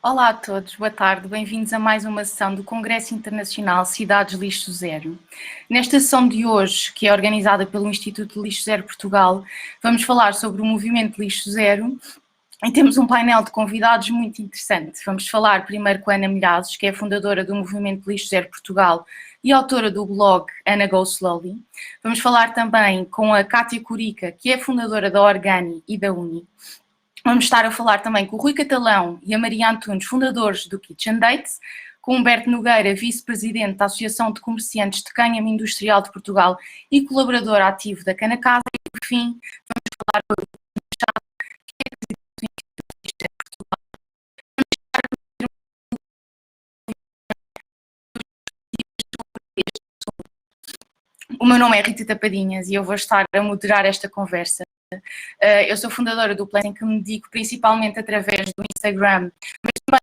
Olá a todos, boa tarde, bem-vindos a mais uma sessão do Congresso Internacional Cidades Lixo Zero. Nesta sessão de hoje, que é organizada pelo Instituto Lixo Zero Portugal, vamos falar sobre o movimento Lixo Zero e temos um painel de convidados muito interessante. Vamos falar primeiro com a Ana Milhazes, que é fundadora do movimento Lixo Zero Portugal e autora do blog Ana Go Slowly. Vamos falar também com a Cátia Curica, que é fundadora da Organi e da Uni. Vamos estar a falar também com o Rui Catalão e a Maria Antunes, fundadores do Kitchen Dates, com o Humberto Nogueira, vice-presidente da Associação de Comerciantes de Cânhamo Industrial de Portugal e colaborador ativo da Cana Casa. E, por fim, vamos falar com o Machado, que é presidente do Instituto de Portugal. O meu nome é Rita Tapadinhas e eu vou estar a moderar esta conversa. Eu sou fundadora do Planning, que me dedico principalmente através do Instagram, mas também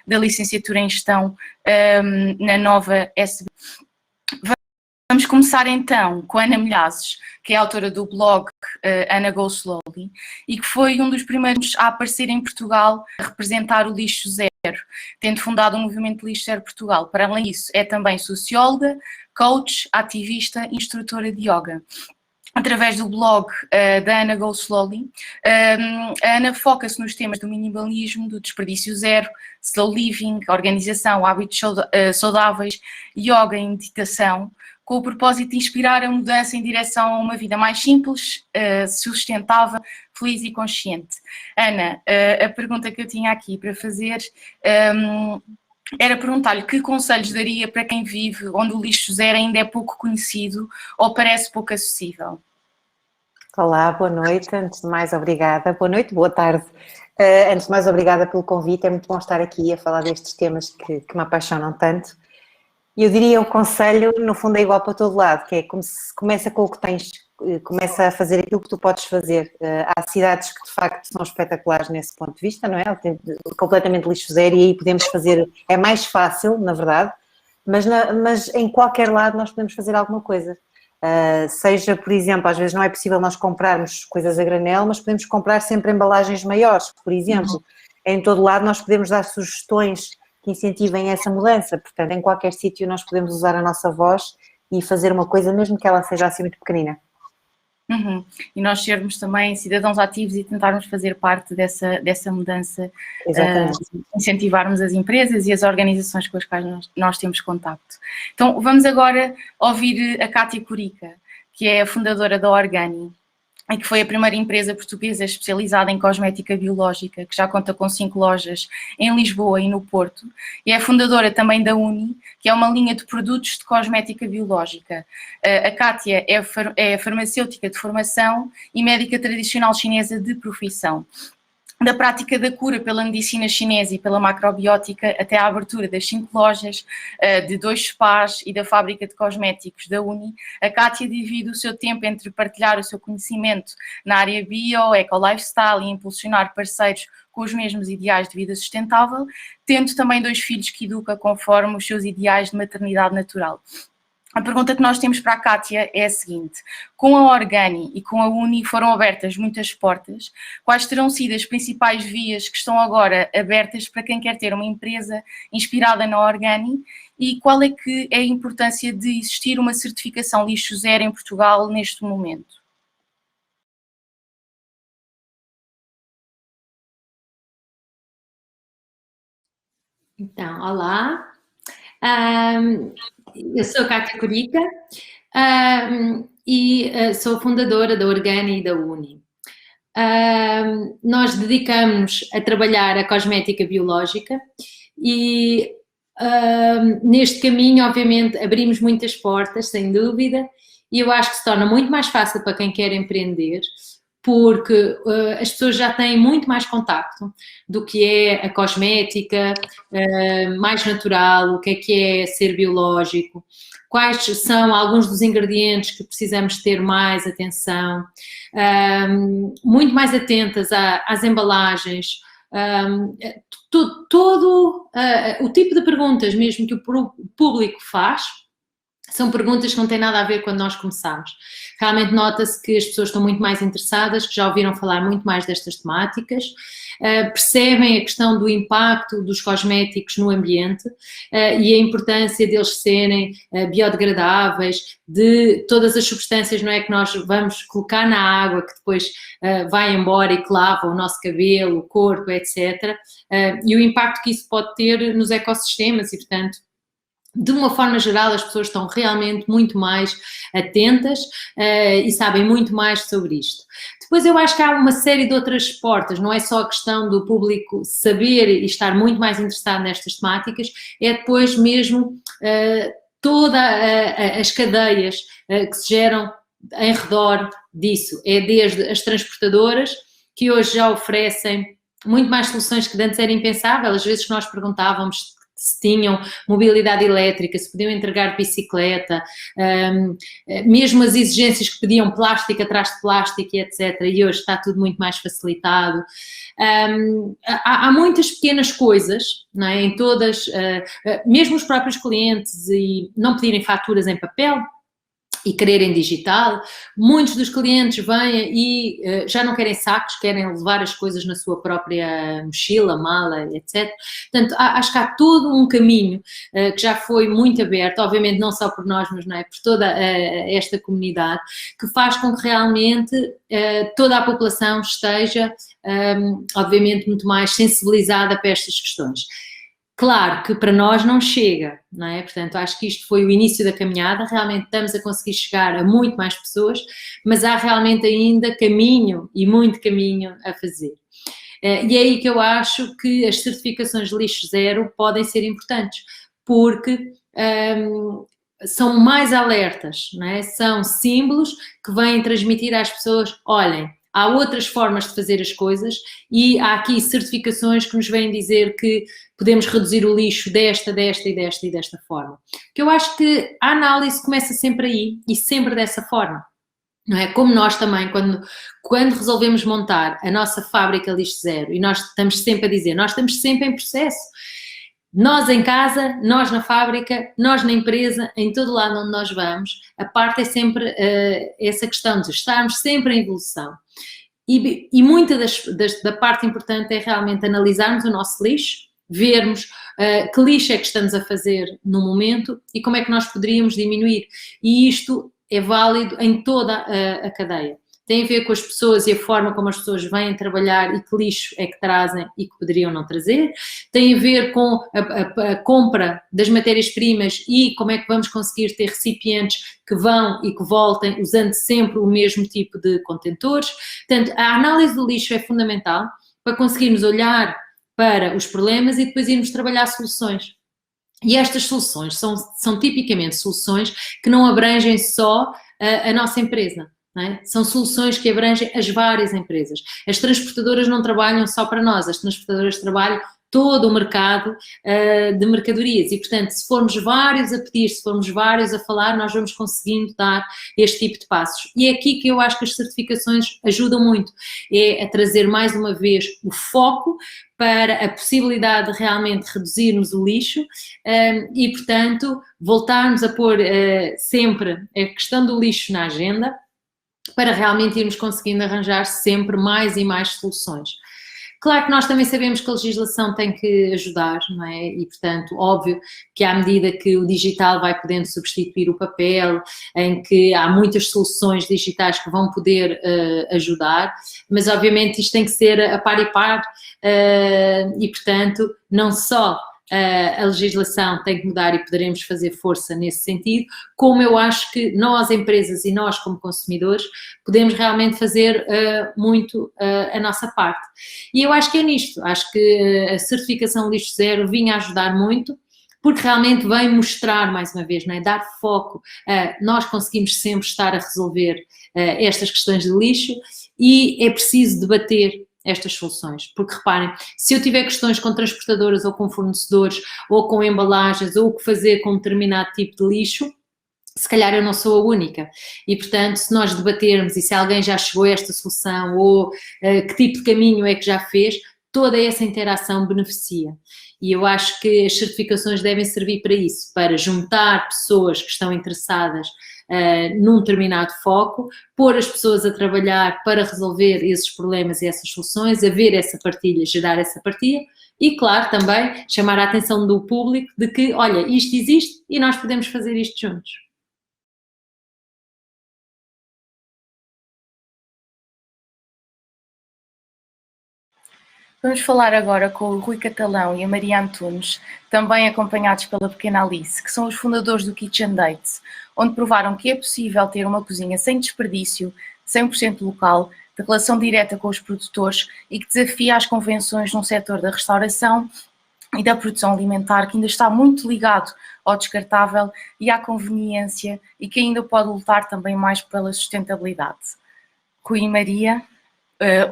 da licenciatura em Gestão na nova SB. Vamos começar então com a Ana Milhazes, que é autora do blog Ana Go Slowly e que foi um dos primeiros a aparecer em Portugal a representar o lixo zero, tendo fundado o movimento Lixo Zero Portugal. Para além disso, é também socióloga, coach, ativista e instrutora de yoga. Através do blog da Ana Go Slowly, a Ana foca-se nos temas do minimalismo, do desperdício zero, slow living, organização, hábitos saudáveis, yoga e meditação, com o propósito de inspirar a mudança em direção a uma vida mais simples, sustentável, feliz e consciente. Ana, a pergunta que eu tinha aqui para fazer era perguntar-lhe que conselhos daria para quem vive onde o lixo zero ainda é pouco conhecido ou parece pouco acessível. Olá, boa noite. Antes de mais, obrigada. Boa noite, boa tarde. Antes de mais, obrigada pelo convite. É muito bom estar aqui a falar destes temas que me apaixonam tanto. E eu diria, o conselho, no fundo, é igual para todo lado, que é começa com o que tens, começa a fazer aquilo que tu podes fazer. Há cidades que, de facto, são espetaculares nesse ponto de vista, não é? Completamente lixo zero, e aí podemos fazer, é mais fácil, na verdade, mas em qualquer lado nós podemos fazer alguma coisa. Seja, por exemplo, às vezes não é possível nós comprarmos coisas a granel, mas podemos comprar sempre embalagens maiores, por exemplo. Em todo lado nós podemos dar sugestões que incentivem essa mudança, portanto, em qualquer sítio nós podemos usar a nossa voz e fazer uma coisa, mesmo que ela seja assim muito pequenina. E nós sermos também cidadãos ativos e tentarmos fazer parte dessa mudança, incentivarmos as empresas e as organizações com as quais nós temos contacto. Então, vamos agora ouvir a Cátia Curica, que é a fundadora da Organi, e que foi a primeira empresa portuguesa especializada em cosmética biológica, que já conta com 5 lojas em Lisboa e no Porto, e é fundadora também da Uni, que é uma linha de produtos de cosmética biológica. A Cátia é farmacêutica de formação e médica tradicional chinesa de profissão. Da prática da cura pela medicina chinesa e pela macrobiótica até à abertura das 5 lojas, de 2 spas e da fábrica de cosméticos da Uni, a Cátia divide o seu tempo entre partilhar o seu conhecimento na área bio, eco-lifestyle e impulsionar parceiros com os mesmos ideais de vida sustentável, tendo também 2 filhos que educa conforme os seus ideais de maternidade natural. A pergunta que nós temos para a Cátia é a seguinte: com a Organi e com a Uni foram abertas muitas portas, quais terão sido as principais vias que estão agora abertas para quem quer ter uma empresa inspirada na Organi e qual é que é a importância de existir uma certificação lixo zero em Portugal neste momento? Então, olá. Eu sou a Cátia Curica e sou fundadora da Organi e da Uni. Nós dedicamos a trabalhar a cosmética biológica e neste caminho, obviamente, abrimos muitas portas, sem dúvida, e eu acho que se torna muito mais fácil para quem quer empreender, porque as pessoas já têm muito mais contacto do que é a cosmética mais natural, o que é ser biológico, quais são alguns dos ingredientes que precisamos ter mais atenção, muito mais atentas às embalagens, todo o tipo de perguntas mesmo que o público faz, são perguntas que não têm nada a ver quando nós começamos. Realmente nota-se que as pessoas estão muito mais interessadas, que já ouviram falar muito mais destas temáticas, percebem a questão do impacto dos cosméticos no ambiente e a importância deles serem biodegradáveis, de todas as substâncias, não é, que nós vamos colocar na água, que depois vai embora e que lava o nosso cabelo, o corpo, etc. E o impacto que isso pode ter nos ecossistemas e, portanto, de uma forma geral, as pessoas estão realmente muito mais atentas e sabem muito mais sobre isto. Depois eu acho que há uma série de outras portas, não é só a questão do público saber e estar muito mais interessado nestas temáticas, é depois mesmo todas as cadeias que se geram em redor disso. É desde as transportadoras, que hoje já oferecem muito mais soluções que antes era impensável. Às vezes que nós perguntávamos se tinham mobilidade elétrica, se podiam entregar bicicleta, mesmo as exigências que pediam plástico atrás de plástico e etc. E hoje está tudo muito mais facilitado. Há muitas pequenas coisas, não é? Em todas, mesmo os próprios clientes e não pedirem faturas em papel e quererem digital, muitos dos clientes vêm e já não querem sacos, querem levar as coisas na sua própria mochila, mala, etc. Portanto, acho que há todo um caminho que já foi muito aberto, obviamente não só por nós, mas não é, por toda esta comunidade, que faz com que realmente toda a população esteja, obviamente, muito mais sensibilizada para estas questões. Claro que para nós não chega, não é? Portanto, acho que isto foi o início da caminhada, realmente estamos a conseguir chegar a muito mais pessoas, mas há realmente ainda caminho e muito caminho a fazer. E é aí que eu acho que as certificações de lixo zero podem ser importantes, porque são mais alertas, não é? São símbolos que vêm transmitir às pessoas, olhem, há outras formas de fazer as coisas e há aqui certificações que nos vêm dizer que podemos reduzir o lixo desta forma. Porque eu acho que a análise começa sempre aí e sempre dessa forma. Não é? Como nós também, quando resolvemos montar a nossa fábrica lixo zero, e nós estamos sempre a dizer, nós estamos sempre em processo. Nós em casa, nós na fábrica, nós na empresa, em todo lado onde nós vamos, a parte é sempre essa questão de estarmos sempre em evolução. E muita da parte importante é realmente analisarmos o nosso lixo, vermos que lixo é que estamos a fazer no momento e como é que nós poderíamos diminuir. E isto é válido em toda a cadeia. Tem a ver com as pessoas e a forma como as pessoas vêm trabalhar e que lixo é que trazem e que poderiam não trazer. Tem a ver com a compra das matérias-primas e como é que vamos conseguir ter recipientes que vão e que voltem usando sempre o mesmo tipo de contentores. Portanto, a análise do lixo é fundamental para conseguirmos olhar para os problemas e depois irmos trabalhar soluções. E estas soluções são tipicamente soluções que não abrangem só a nossa empresa. Não é? São soluções que abrangem as várias empresas. As transportadoras não trabalham só para nós, as transportadoras trabalham todo o mercado de mercadorias e, portanto, se formos vários a pedir, se formos vários a falar, nós vamos conseguindo dar este tipo de passos. E é aqui que eu acho que as certificações ajudam muito, é a trazer mais uma vez o foco para a possibilidade de realmente reduzirmos o lixo e, portanto, voltarmos a pôr sempre a questão do lixo na agenda, para realmente irmos conseguindo arranjar sempre mais e mais soluções. Claro que nós também sabemos que a legislação tem que ajudar, não é? E, portanto, óbvio que à medida que o digital vai podendo substituir o papel, em que há muitas soluções digitais que vão poder ajudar, mas obviamente isto tem que ser a par e par e, portanto, não só a legislação tem que mudar e poderemos fazer força nesse sentido, como eu acho que nós, empresas e nós como consumidores, podemos realmente fazer muito a nossa parte. E eu acho que é nisto, acho que a certificação lixo zero vinha ajudar muito, porque realmente vem mostrar, mais uma vez, não é? Dar foco a nós conseguimos sempre estar a resolver estas questões de lixo e é preciso debater estas soluções, porque reparem, se eu tiver questões com transportadoras ou com fornecedores ou com embalagens ou o que fazer com um determinado tipo de lixo, se calhar eu não sou a única e, portanto, se nós debatermos e se alguém já chegou a esta solução ou que tipo de caminho é que já fez, toda essa interação beneficia. E eu acho que as certificações devem servir para isso, para juntar pessoas que estão interessadas num determinado foco, pôr as pessoas a trabalhar para resolver esses problemas e essas soluções, haver essa partilha, gerar essa partilha e, claro, também chamar a atenção do público de que, olha, isto existe e nós podemos fazer isto juntos. Vamos falar agora com o Rui Catalão e a Maria Antunes, também acompanhados pela pequena Alice, que são os fundadores do Kitchen Dates, onde provaram que é possível ter uma cozinha sem desperdício, 100% local, de relação direta com os produtores e que desafia as convenções num setor da restauração e da produção alimentar que ainda está muito ligado ao descartável e à conveniência e que ainda pode lutar também mais pela sustentabilidade. Rui e Maria,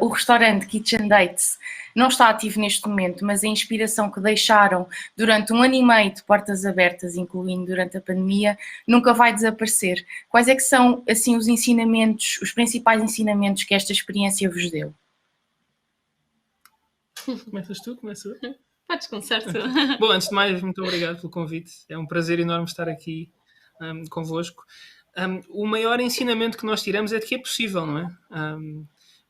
o restaurante Kitchen Dates não está ativo neste momento, mas a inspiração que deixaram durante 1 ano e meio de portas abertas, incluindo durante a pandemia, nunca vai desaparecer. Quais é que são, assim, os ensinamentos, os principais ensinamentos que esta experiência vos deu? Começas tu? Começo eu? Podes começar tu. Bom, antes de mais, muito obrigado pelo convite. É um prazer enorme estar aqui convosco. O maior ensinamento que nós tiramos é de que é possível, não é?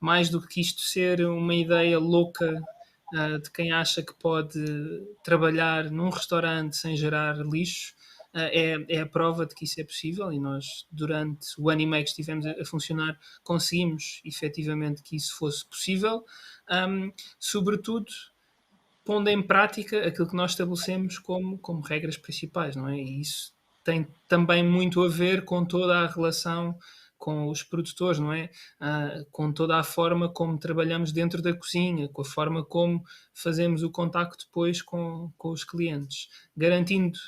Mais do que isto ser uma ideia louca de quem acha que pode trabalhar num restaurante sem gerar lixo, é a prova de que isso é possível e nós, durante o ano e meio que estivemos a funcionar, conseguimos efetivamente que isso fosse possível, sobretudo pondo em prática aquilo que nós estabelecemos como regras principais, não é? E isso tem também muito a ver com toda a relação com os produtores, não é? Com toda a forma como trabalhamos dentro da cozinha, com a forma como fazemos o contacto depois com os clientes, garantindo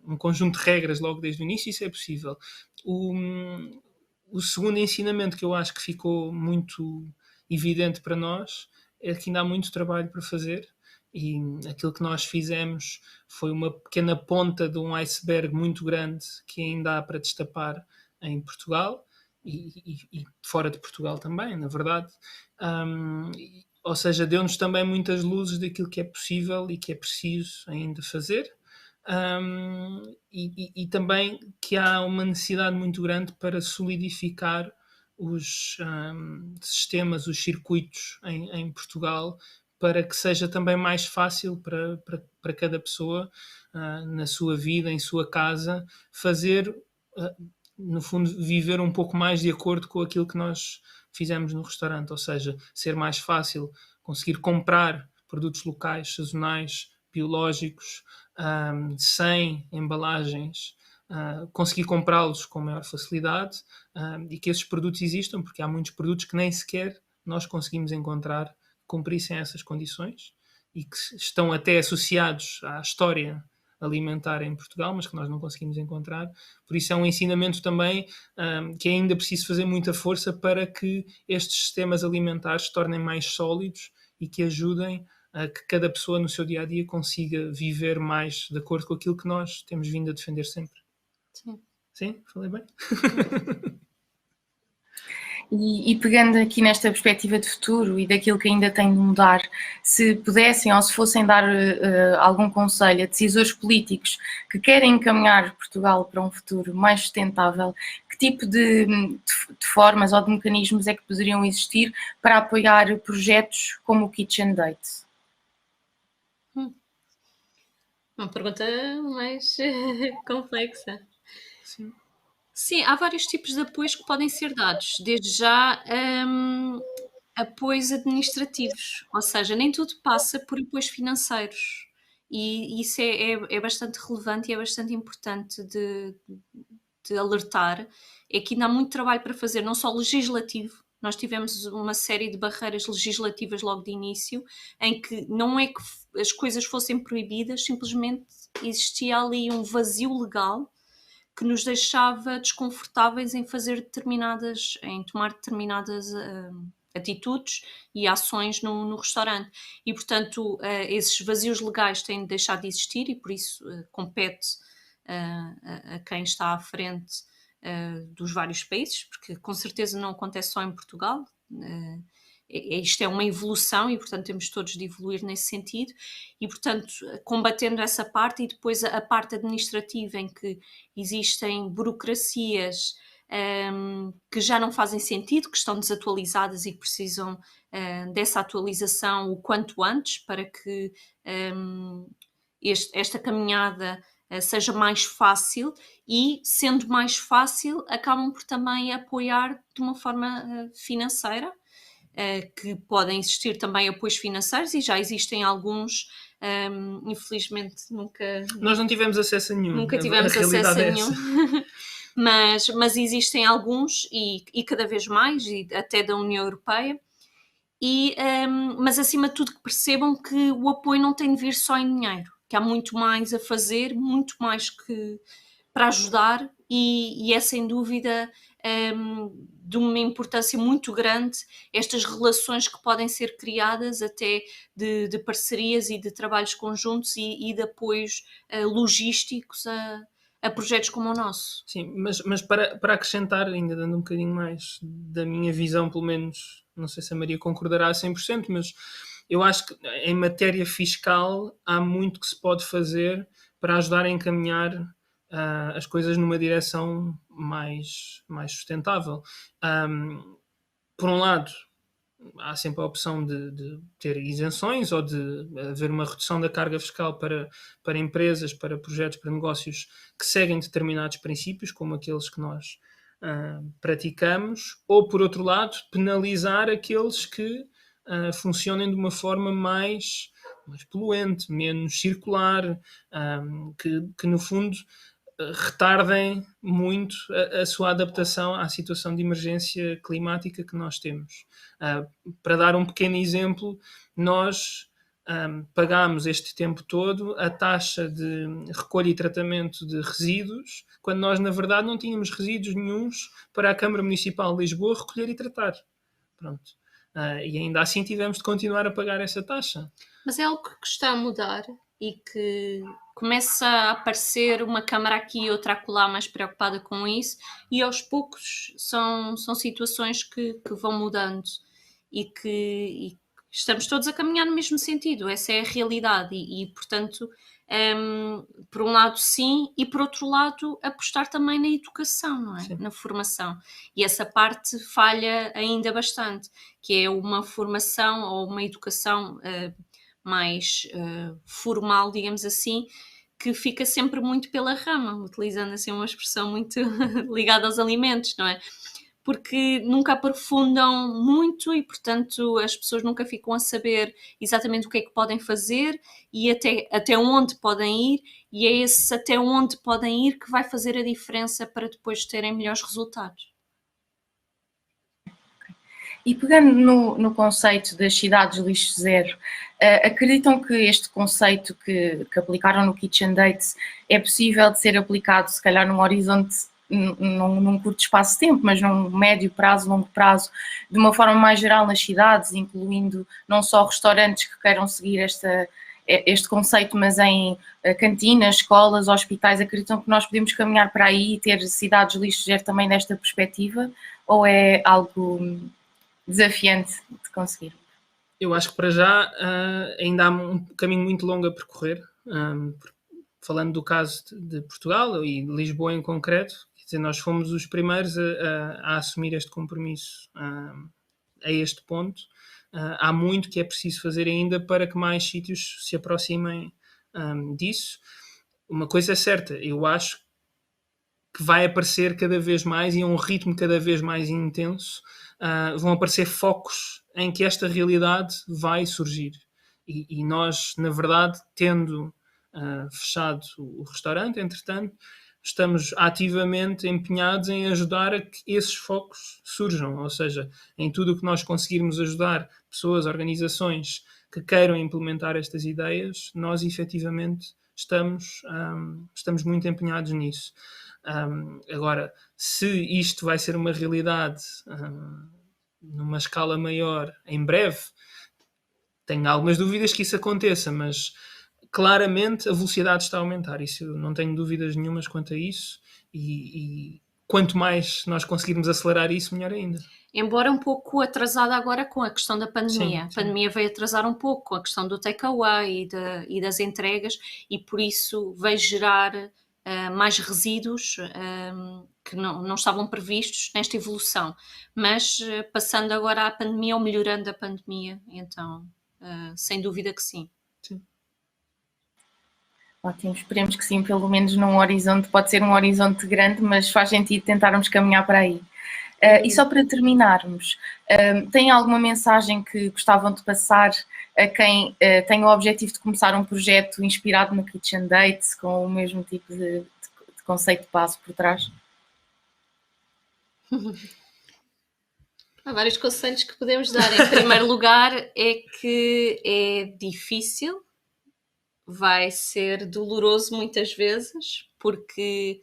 um conjunto de regras logo desde o início, isso é possível. O segundo ensinamento que eu acho que ficou muito evidente para nós é que ainda há muito trabalho para fazer e aquilo que nós fizemos foi uma pequena ponta de um iceberg muito grande que ainda há para destapar em Portugal e fora de Portugal também, na verdade. Ou seja, deu-nos também muitas luzes daquilo que é possível e que é preciso ainda fazer. E também que há uma necessidade muito grande para solidificar os sistemas, os circuitos em Portugal, para que seja também mais fácil para cada pessoa, na sua vida, em sua casa, fazer, no fundo, viver um pouco mais de acordo com aquilo que nós fizemos no restaurante, ou seja, ser mais fácil conseguir comprar produtos locais, sazonais, biológicos, sem embalagens, conseguir comprá-los com maior facilidade e que esses produtos existam, porque há muitos produtos que nem sequer nós conseguimos encontrar que cumprissem essas condições e que estão até associados à história alimentar em Portugal, mas que nós não conseguimos encontrar. Por isso é um ensinamento também que ainda preciso fazer muita força para que estes sistemas alimentares se tornem mais sólidos e que ajudem a que cada pessoa no seu dia-a-dia consiga viver mais de acordo com aquilo que nós temos vindo a defender sempre. Sim. Sim? Falei bem? E pegando aqui nesta perspectiva de futuro e daquilo que ainda tem de mudar, se pudessem ou se fossem dar algum conselho a decisores políticos que querem encaminhar Portugal para um futuro mais sustentável, que tipo de formas ou de mecanismos é que poderiam existir para apoiar projetos como o Kitchen Date? Uma pergunta mais complexa. Sim. Sim, há vários tipos de apoios que podem ser dados. Desde já, apoios administrativos, ou seja, nem tudo passa por apoios financeiros. E isso é bastante relevante e é bastante importante de alertar. É que ainda há muito trabalho para fazer, não só legislativo. Nós tivemos uma série de barreiras legislativas logo de início, em que não é que as coisas fossem proibidas, simplesmente existia ali um vazio legal que nos deixava desconfortáveis em tomar determinadas atitudes e ações no restaurante. E, portanto, esses vazios legais têm de deixar de existir e, por isso, compete a quem está à frente dos vários países, porque com certeza não acontece só em Portugal, isto é uma evolução e, portanto, temos todos de evoluir nesse sentido e, portanto, combatendo essa parte e depois a parte administrativa em que existem burocracias que já não fazem sentido, que estão desatualizadas e que precisam dessa atualização o quanto antes para que esta caminhada seja mais fácil e, sendo mais fácil, acabam por também apoiar de uma forma financeira, que podem existir também apoios financeiros e já existem alguns, infelizmente Nós não tivemos acesso a nenhum. Nunca tivemos acesso a nenhum. Mas existem alguns e cada vez mais, e até da União Europeia, mas acima de tudo que percebam que o apoio não tem de vir só em dinheiro, que há muito mais a fazer, muito mais que para ajudar e é sem dúvida de uma importância muito grande estas relações que podem ser criadas até de parcerias e de trabalhos conjuntos e de apoios logísticos a projetos como o nosso. Sim, mas para acrescentar, ainda dando um bocadinho mais da minha visão, pelo menos, não sei se a Maria concordará a 100%, mas eu acho que em matéria fiscal há muito que se pode fazer para ajudar a encaminhar as coisas numa direção mais sustentável. Por um lado, há sempre a opção de ter isenções ou de haver uma redução da carga fiscal para empresas, para projetos, para negócios que seguem determinados princípios, como aqueles que nós praticamos, ou, por outro lado, penalizar aqueles que funcionem de uma forma mais poluente, menos circular, que no fundo retardem muito a sua adaptação à situação de emergência climática que nós temos. Para dar um pequeno exemplo, nós pagámos este tempo todo a taxa de recolha e tratamento de resíduos, quando nós, na verdade, não tínhamos resíduos nenhuns para a Câmara Municipal de Lisboa recolher e tratar. Pronto. E ainda assim tivemos de continuar a pagar essa taxa. Mas é algo que está a mudar e que começa a aparecer uma Câmara aqui e outra acolá mais preocupada com isso e aos poucos são situações que vão mudando e que estamos todos a caminhar no mesmo sentido, essa é a realidade e portanto, por um lado sim e por outro lado apostar também na educação, não é? Sim. Na formação e essa parte falha ainda bastante, que é uma formação ou uma educação mais formal, digamos assim, que fica sempre muito pela rama, utilizando assim uma expressão muito ligada aos alimentos, não é? Porque nunca aprofundam muito e, portanto, as pessoas nunca ficam a saber exatamente o que é que podem fazer e até onde podem ir, e é esse até onde podem ir que vai fazer a diferença para depois terem melhores resultados. E pegando no conceito das cidades lixo zero, acreditam que este conceito que aplicaram no Kitchen Dates é possível de ser aplicado, se calhar, num horizonte, num curto espaço de tempo, mas num médio prazo, longo prazo, de uma forma mais geral nas cidades, incluindo não só restaurantes que queiram seguir este conceito, mas em cantinas, escolas, hospitais? Acreditam que nós podemos caminhar para aí e ter cidades lixo zero também nesta perspectiva? Ou é algo desafiante de conseguir? Eu acho que para já ainda há um caminho muito longo a percorrer. Falando do caso de Portugal e de Lisboa em concreto, quer dizer, nós fomos os primeiros a assumir este compromisso a este ponto. Há muito que é preciso fazer ainda para que mais sítios se aproximem disso. Uma coisa é certa, eu acho que vai aparecer cada vez mais e a um ritmo cada vez mais intenso. Vão aparecer focos em que esta realidade vai surgir. E nós, na verdade, tendo fechado o restaurante, entretanto, estamos ativamente empenhados em ajudar a que esses focos surjam, ou seja, em tudo o que nós conseguirmos ajudar pessoas, organizações que queiram implementar estas ideias, nós efetivamente estamos muito empenhados nisso. Agora, se isto vai ser uma realidade numa escala maior em breve, tenho algumas dúvidas que isso aconteça, mas claramente a velocidade está a aumentar, isso eu não tenho dúvidas nenhumas quanto a isso, e quanto mais nós conseguirmos acelerar isso, melhor ainda. embora um pouco atrasada agora com a questão da pandemia. Sim, A pandemia veio atrasar um pouco com a questão do takeaway e das entregas, e por isso veio gerar mais resíduos que não estavam previstos nesta evolução. Mas passando agora a pandemia ou melhorando a pandemia, então sem dúvida que sim. Ótimo, esperemos que sim, pelo menos num horizonte, pode ser um horizonte grande, mas faz sentido tentarmos caminhar para aí. E só para terminarmos, tem alguma mensagem que gostavam de passar a quem tem o objetivo de começar um projeto inspirado no Kitchen Date, com o mesmo tipo de conceito base por trás? Há vários conselhos que podemos dar. Em primeiro lugar, é que é difícil, vai ser doloroso muitas vezes, porque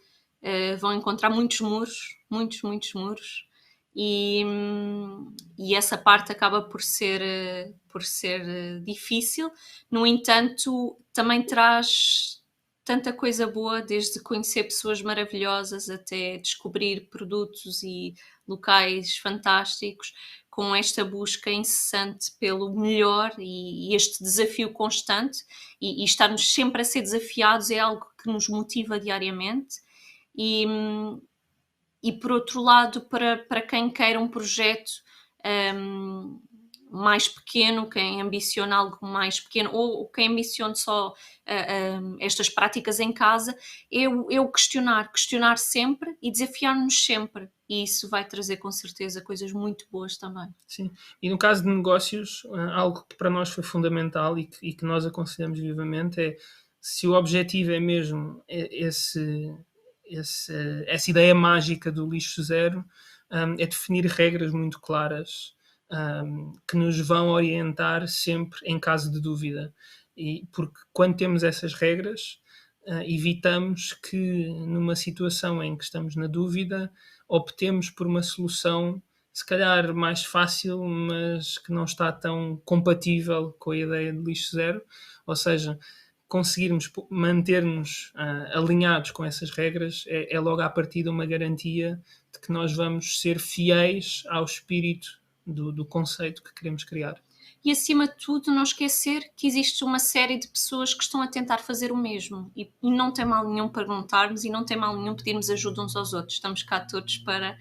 vão encontrar muitos muros, muitos muros, e essa parte acaba por ser difícil. No entanto, também traz tanta coisa boa, desde conhecer pessoas maravilhosas até descobrir produtos e locais fantásticos, com esta busca incessante pelo melhor e este desafio constante, e estarmos sempre a ser desafiados é algo que nos motiva diariamente. E por outro lado, para quem queira um projeto mais pequeno, quem ambiciona algo mais pequeno, ou quem ambiciona só estas práticas em casa, é o questionar sempre e desafiar-nos sempre. E isso vai trazer com certeza coisas muito boas também. Sim, e no caso de negócios, algo que para nós foi fundamental e que nós aconselhamos vivamente é, se o objetivo é mesmo essa ideia mágica do lixo zero, é definir regras muito claras, que nos vão orientar sempre em caso de dúvida. E porque quando temos essas regras, evitamos que numa situação em que estamos na dúvida, optemos por uma solução se calhar mais fácil, mas que não está tão compatível com a ideia de lixo zero, ou seja, conseguirmos manter-nos alinhados com essas regras é logo à partida uma garantia de que nós vamos ser fiéis ao espírito do conceito que queremos criar. E acima de tudo não esquecer que existe uma série de pessoas que estão a tentar fazer o mesmo, e não tem mal nenhum perguntarmos e não tem mal nenhum pedirmos ajuda uns aos outros. Estamos cá todos para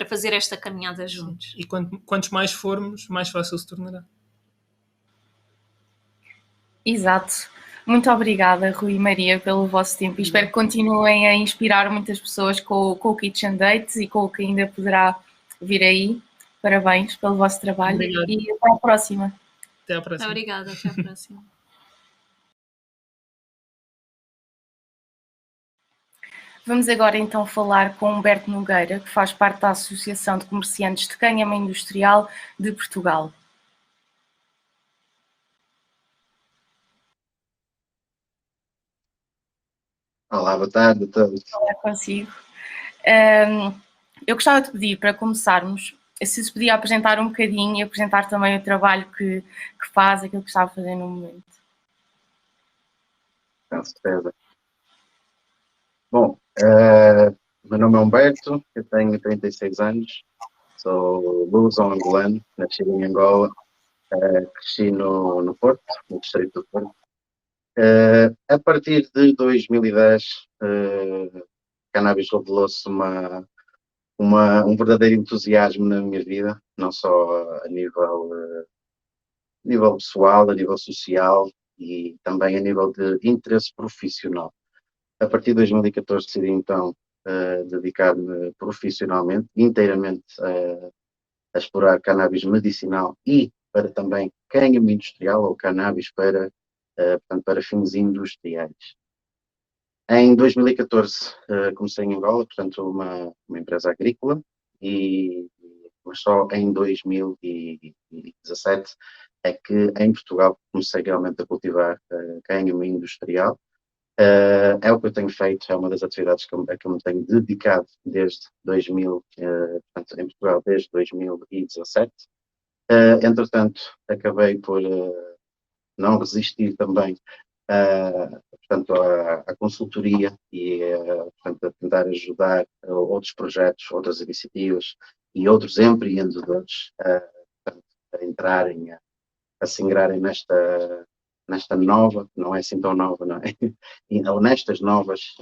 fazer esta caminhada juntos. E quantos mais formos, mais fácil se tornará. Exato. Muito obrigada, Rui e Maria, pelo vosso tempo, e espero que continuem a inspirar muitas pessoas com o Kitchen Date e com o que ainda poderá vir aí. Parabéns pelo vosso trabalho. Obrigado. E até à próxima. Até à próxima. Obrigada, até à próxima. Vamos agora então falar com Humberto Nogueira, que faz parte da Associação de Comerciantes de Cânhamo Industrial de Portugal. Olá, boa tarde a todos. Olá, consigo. Eu gostava de pedir, para começarmos, se podia apresentar um bocadinho e apresentar também o trabalho que faz, aquilo que está a fazer no momento. Com certeza. Bom, meu nome é Humberto, eu tenho 36 anos, sou luso-angolano, nascido em Angola, cresci no Porto, no distrito do Porto. A partir de 2010, cannabis revelou-se um verdadeiro entusiasmo na minha vida, não só a nível pessoal, a nível social e também a nível de interesse profissional. A partir de 2014 decidi então dedicar-me profissionalmente, inteiramente a explorar cannabis medicinal e para também cânhamo industrial ou cannabis portanto, para fins industriais. Em 2014 comecei em Angola, portanto uma empresa agrícola, mas só em 2017 é que em Portugal comecei realmente a cultivar cânhamo industrial. É o que eu tenho feito, é uma das atividades que eu me tenho dedicado desde 2000, portanto, em Portugal desde 2017. Entretanto, acabei por não resistir também portanto, à consultoria e portanto, a tentar ajudar outros projetos, outras iniciativas e outros empreendedores a entrarem, a se ingrarem nesta nova, não é assim tão nova, não é? Ou nestas novas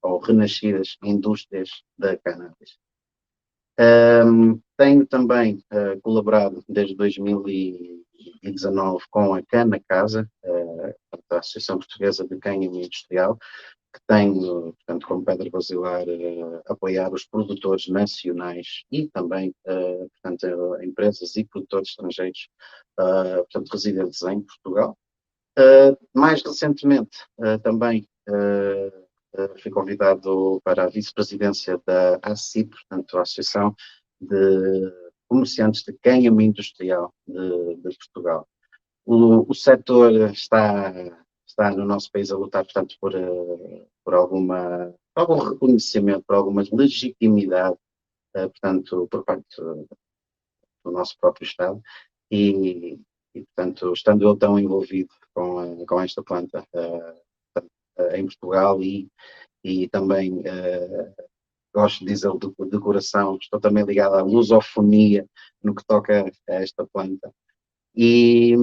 ou renascidas indústrias da cannabis. Tenho também colaborado desde 2019 com a Cana Casa, a Associação Portuguesa de Cânhamo Industrial, que tem, portanto, como pedra basilar, apoiar os produtores nacionais e também, portanto, empresas e produtores estrangeiros, portanto, residentes em Portugal. Mais recentemente, também fui convidado para a vice-presidência da ACIP, portanto, a Associação de Comerciantes de Cânhamo Industrial de Portugal. O setor está no nosso país a lutar, portanto, por algum reconhecimento, por alguma legitimidade, portanto, por parte do nosso próprio Estado e, portanto, estando eu tão envolvido com esta planta em Portugal e também gosto de dizer de coração, estou também ligado à lusofonia no que toca a esta planta. E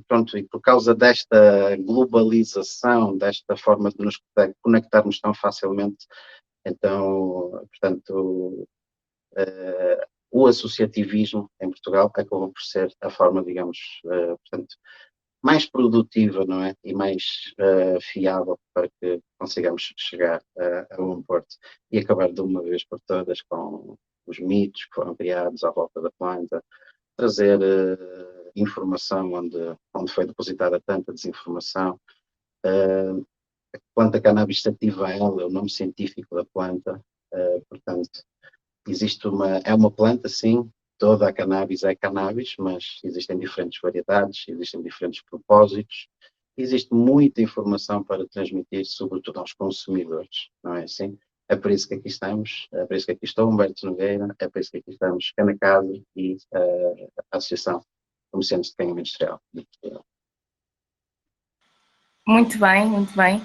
pronto, e por causa desta globalização, desta forma de nos conectarmos tão facilmente, então, portanto, o associativismo em Portugal acabou por ser a forma, digamos, portanto, mais produtiva, não é? E mais fiável para que consigamos chegar a um porto e acabar de uma vez por todas com os mitos que foram criados à volta da planta, trazer informação onde foi depositada tanta desinformação. A planta cannabis sativa, é o nome científico da planta, portanto, é uma planta, sim, toda a cannabis é cannabis, mas existem diferentes variedades, existem diferentes propósitos, existe muita informação para transmitir, sobretudo aos consumidores, não é assim? É por isso que aqui estamos, é por isso que aqui estou, Humberto Nogueira, é por isso que aqui estamos, Cana Casa e a Associação de Comerciantes de Cânhamo Industrial de Portugal. Muito bem, muito bem.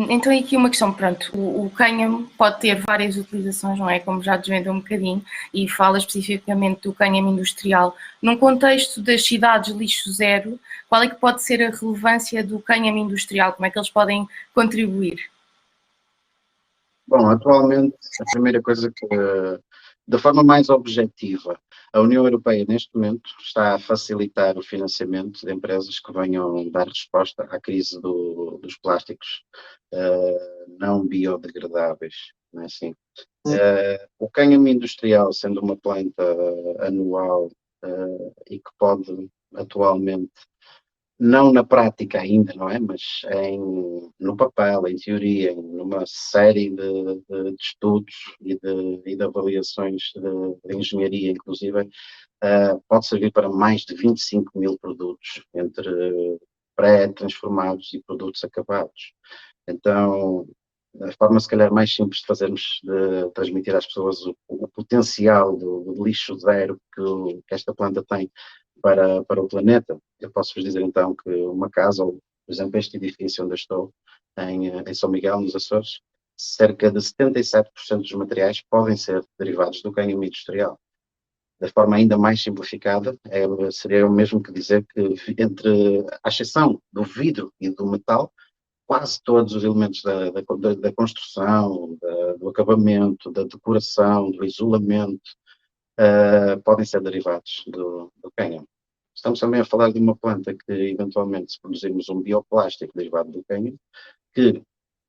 Então, aqui uma questão, pronto, o cânhamo pode ter várias utilizações, não é? Como já desvendou um bocadinho, e fala especificamente do cânhamo industrial. Num contexto das cidades lixo zero, qual é que pode ser a relevância do cânhamo industrial? Como é que eles podem contribuir? Bom, atualmente, a primeira coisa que, de forma mais objetiva, a União Europeia, neste momento, está a facilitar o financiamento de empresas que venham dar resposta à crise dos plásticos não biodegradáveis, não é assim? O cânhamo industrial, sendo uma planta anual e que pode atualmente, não na prática ainda, não é? Mas no papel, em teoria, numa série de estudos e de avaliações de engenharia, inclusive, pode servir para mais de 25 mil produtos, entre pré-transformados e produtos acabados. Então, a forma, se calhar, mais simples de transmitir às pessoas o potencial do lixo zero que esta planta tem para o planeta. Eu posso vos dizer, então, que uma casa, ou, por exemplo, este edifício onde eu estou, em São Miguel, nos Açores, cerca de 77% dos materiais podem ser derivados do cânhamo industrial. Da forma ainda mais simplificada, seria o mesmo que dizer que, à exceção do vidro e do metal, quase todos os elementos da construção, do acabamento, da decoração, do isolamento, podem ser derivados do cânhamo. Estamos também a falar de uma planta que, eventualmente, se produzirmos um bioplástico derivado do cânhamo, que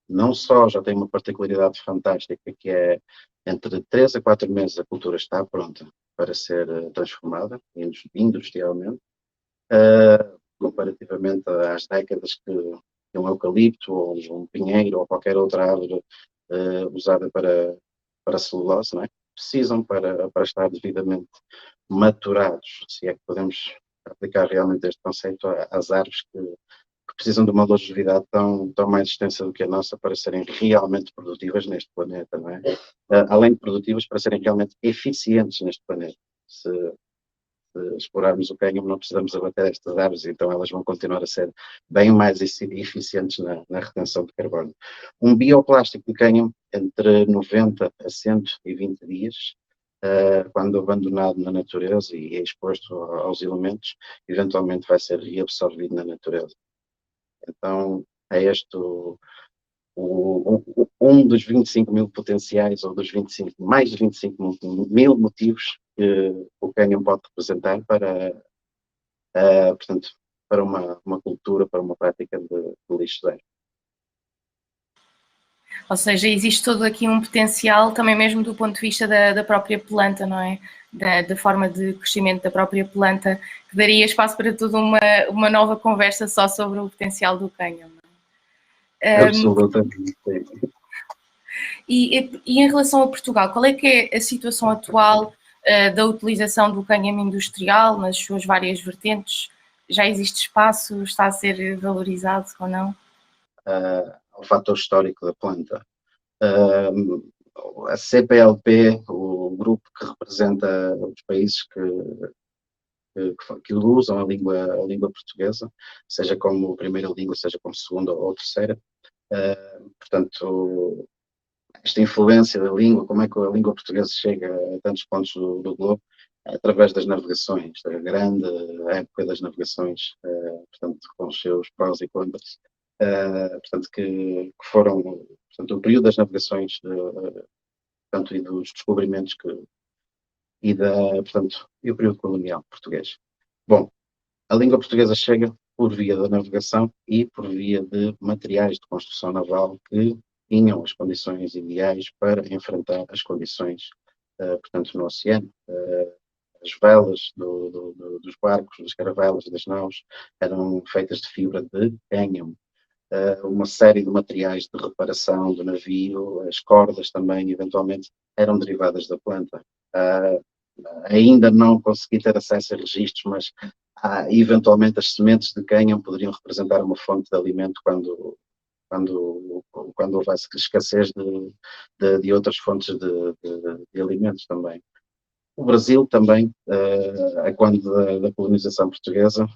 não só já tem uma particularidade fantástica, que é entre 3 a 4 meses a cultura está pronta para ser transformada industrialmente, comparativamente às décadas que um eucalipto ou um pinheiro ou qualquer outra árvore usada para celulose, não é? Precisam para estar devidamente maturados, se é que podemos aplicar realmente este conceito às árvores que precisam de uma longevidade tão mais extensa do que a nossa para serem realmente produtivas neste planeta, não é? Além de produtivas, para serem realmente eficientes neste planeta. Se explorarmos o cânhamo, não precisamos abater estas árvores, então elas vão continuar a ser bem mais eficientes na retenção de carbono. Um bioplástico de cânhamo, entre 90 a 120 dias, quando abandonado na natureza e é exposto aos elementos, eventualmente vai ser reabsorvido na natureza. Então, é este um dos 25 mil potenciais, ou dos 25, mais de 25 mil motivos que o cânion pode representar portanto, para uma cultura, para uma prática de lixo zero. Ou seja, existe todo aqui um potencial também mesmo do ponto de vista da própria planta, não é? Da forma de crescimento da própria planta, que daria espaço para toda uma nova conversa só sobre o potencial do cânion. Absolutamente. E em relação a Portugal, qual é que é a situação atual da utilização do cânhamo industrial nas suas várias vertentes? Já existe espaço? Está a ser valorizado ou não? O fator histórico da planta. A CPLP, o grupo que representa os países que usam a língua portuguesa, seja como primeira língua, seja como segunda ou terceira. Portanto, esta influência da língua, como é que a língua portuguesa chega a tantos pontos do globo, através das navegações, da grande época das navegações, portanto, com os seus prós e contras, portanto, que foram, portanto, o período das navegações, portanto, e dos descobrimentos portanto, e o período colonial português. Bom, a língua portuguesa chega por via da navegação e por via de materiais de construção naval que tinham as condições ideais para enfrentar as condições, portanto, no oceano. As velas dos barcos, das caravelas, das naus, eram feitas de fibra de cânhamo. Uma série de materiais de reparação do navio, as cordas também, eventualmente, eram derivadas da planta. Ainda não consegui ter acesso a registros, mas eventualmente as sementes de cânhamo poderiam representar uma fonte de alimento quando houvesse escassez de outras fontes de alimentos também. O Brasil também, quando da colonização portuguesa,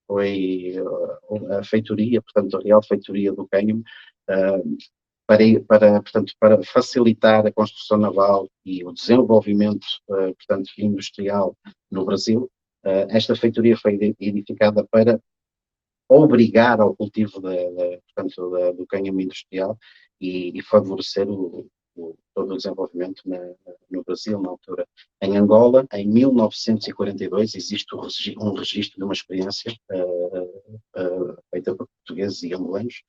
foi a feitoria, portanto, a real feitoria do cânhamo, portanto, para facilitar a construção naval e o desenvolvimento, portanto, industrial no Brasil. Esta feitoria foi edificada para obrigar ao cultivo portanto, do cânhamo industrial e favorecer todo o desenvolvimento no Brasil, na altura. Em Angola, em 1942, existe um registro de uma experiência feita por portugueses e angolanos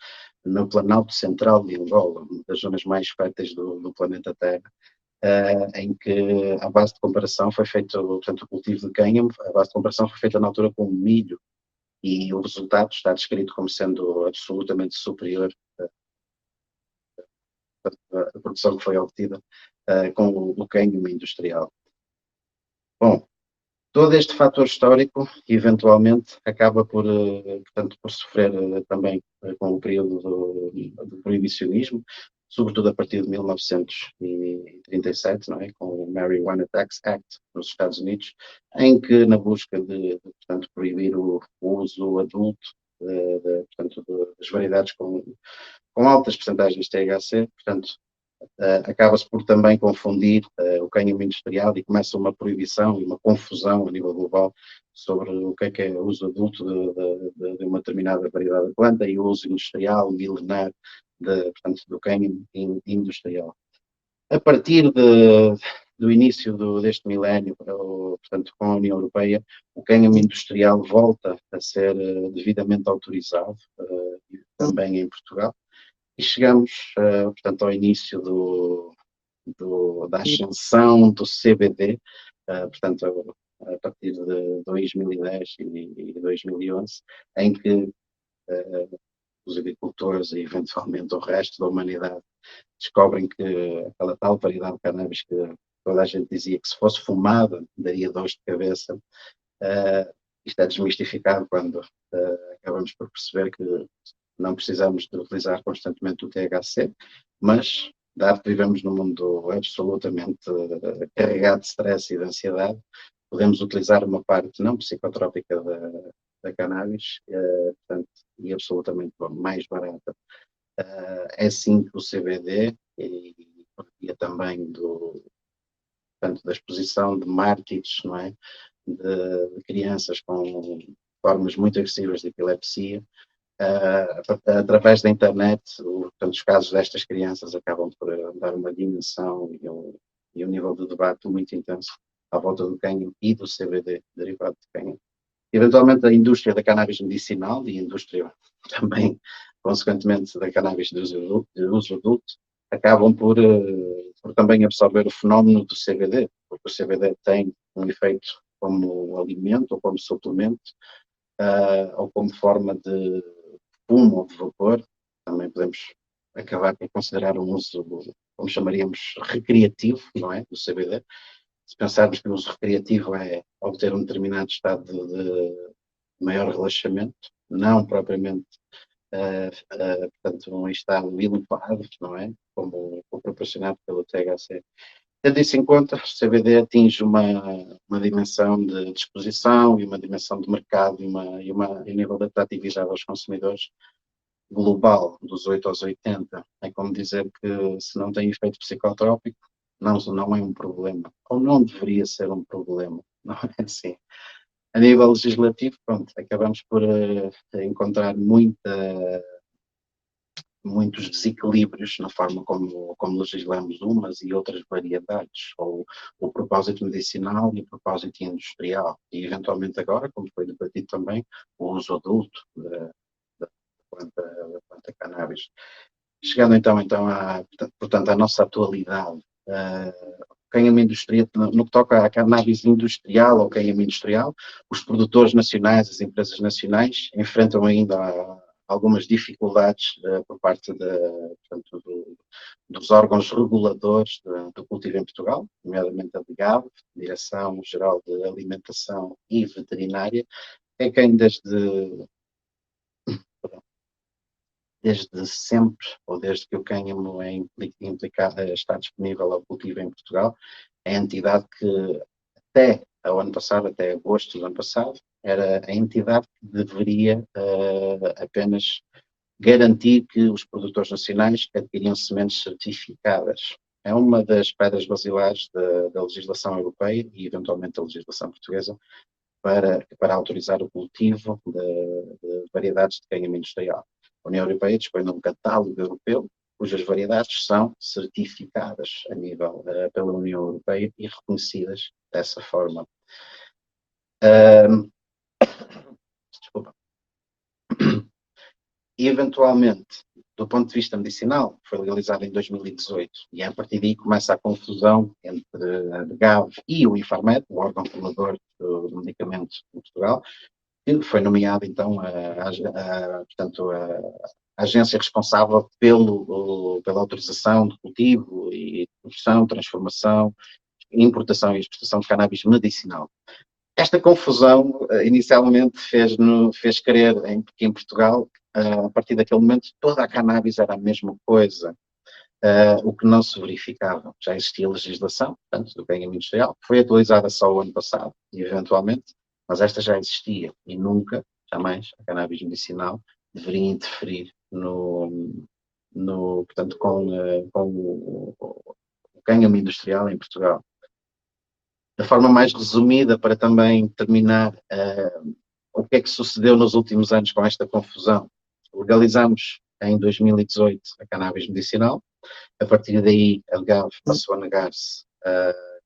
no Planalto Central de Angola, uma das zonas mais férteis do planeta Terra, em que a base de comparação foi feito, portanto, o cultivo de cânhamo, a base de comparação foi feita na altura com milho, e o resultado está descrito como sendo absolutamente superior à produção que foi obtida com o cânhamo industrial. Bom, todo este fator histórico, eventualmente, acaba portanto, por sofrer também com o período do proibicionismo, sobretudo a partir de 1937, não é? Com o Marijuana Tax Act nos Estados Unidos, em que, na busca de portanto, proibir o uso adulto portanto, das variedades com altas percentagens de THC, portanto, acaba-se por também confundir o cânhamo industrial e começa uma proibição e uma confusão a nível global sobre o que é o uso adulto de uma determinada variedade de planta e o uso industrial, milenar, portanto, do cânhamo industrial. A partir do início deste milénio, portanto, com a União Europeia, o cânhamo industrial volta a ser devidamente autorizado, também em Portugal, e chegamos, portanto, ao início da ascensão do CBD, portanto, a partir de 2010 e 2011, em que os agricultores e, eventualmente, o resto da humanidade descobrem que aquela tal variedade de cannabis que toda a gente dizia que se fosse fumada daria dores de cabeça, isto é desmistificado quando acabamos por perceber que não precisamos de utilizar constantemente o THC, mas, dado que vivemos num mundo absolutamente carregado de stress e de ansiedade, podemos utilizar uma parte não psicotrópica da cannabis, portanto, e absolutamente mais barata. É sim o CBD e também portanto, da exposição de mártires, não é? De crianças com formas muito agressivas de epilepsia, através da internet, portanto, os casos destas crianças acabam por dar uma dimensão e um nível de debate muito intenso à volta do cânhamo e do CBD, derivado de cânhamo. Eventualmente, a indústria da cannabis medicinal e a indústria também, consequentemente, da cannabis de uso adulto, acabam por também absorver o fenómeno do CBD, porque o CBD tem um efeito como alimento ou como suplemento, ou como forma de fumo ou de vapor. Também podemos acabar por considerar um uso, como chamaríamos, recreativo, não é, do CBD. Se pensarmos que o uso recreativo é obter um determinado estado de maior relaxamento, não propriamente, portanto, um estado elevado, não é? Como proporcionado pelo THC. Tendo isso em conta, o CBD atinge uma dimensão de exposição e uma dimensão de mercado e um nível de atratividade aos consumidores global, dos 8 aos 80. É como dizer que se não tem efeito psicotrópico, não é um problema. Ou não deveria ser um problema, não é assim. A nível legislativo, pronto, acabamos por encontrar muitos desequilíbrios na forma como legislamos umas e outras variedades, ou o propósito medicinal e o propósito industrial. E, eventualmente, agora, como foi debatido também, o uso adulto da planta cannabis. Chegando então portanto, à nossa atualidade, cânhamo industrial, no que toca à cannabis industrial ou cânhamo industrial, os produtores nacionais, as empresas nacionais, enfrentam ainda algumas dificuldades por parte portanto, dos órgãos reguladores do cultivo em Portugal, nomeadamente a DGAV, Direção-Geral de Alimentação e Veterinária, é quem desde sempre, ou desde que o cânhamo está disponível ao cultivo em Portugal, é a entidade que até ao ano passado, até agosto do ano passado, era a entidade que deveria apenas garantir que os produtores nacionais adquiriam sementes certificadas. É uma das pedras basilares da legislação europeia e, eventualmente, da legislação portuguesa para autorizar o cultivo de variedades de cânhamo industrial. A União Europeia dispõe de um catálogo europeu cujas variedades são certificadas a nível pela União Europeia e reconhecidas dessa forma. Desculpa. E, eventualmente, do ponto de vista medicinal, foi legalizado em 2018 e a partir daí começa a confusão entre a DGAV e o Infarmed, o órgão regulador do medicamento em Portugal, que foi nomeado então portanto, a agência responsável pela autorização de cultivo e produção, transformação, importação e exportação de cannabis medicinal. Esta confusão inicialmente fez crer que em Portugal, a partir daquele momento, toda a cannabis era a mesma coisa, o que não se verificava. Já existia legislação, portanto, do cânhamo industrial, que foi atualizada só o ano passado, eventualmente, mas esta já existia e nunca, jamais, a cannabis medicinal deveria interferir portanto, com o cânhamo industrial em Portugal. Da forma mais resumida, para também terminar, o que é que sucedeu nos últimos anos com esta confusão? Legalizamos em 2018 a cannabis medicinal, a partir daí a DGAV passou a negar-se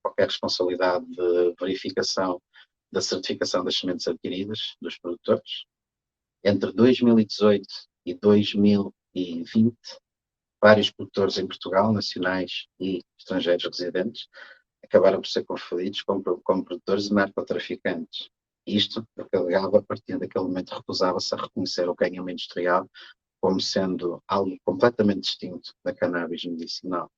qualquer responsabilidade de verificação da certificação das sementes adquiridas dos produtores. Entre 2018 e 2020, vários produtores em Portugal, nacionais e estrangeiros residentes, acabaram por ser confundidos como produtores de narcotraficantes. Isto porque a DGAV, a partir daquele momento, recusava-se a reconhecer o cânhamo industrial como sendo algo completamente distinto da cannabis medicinal.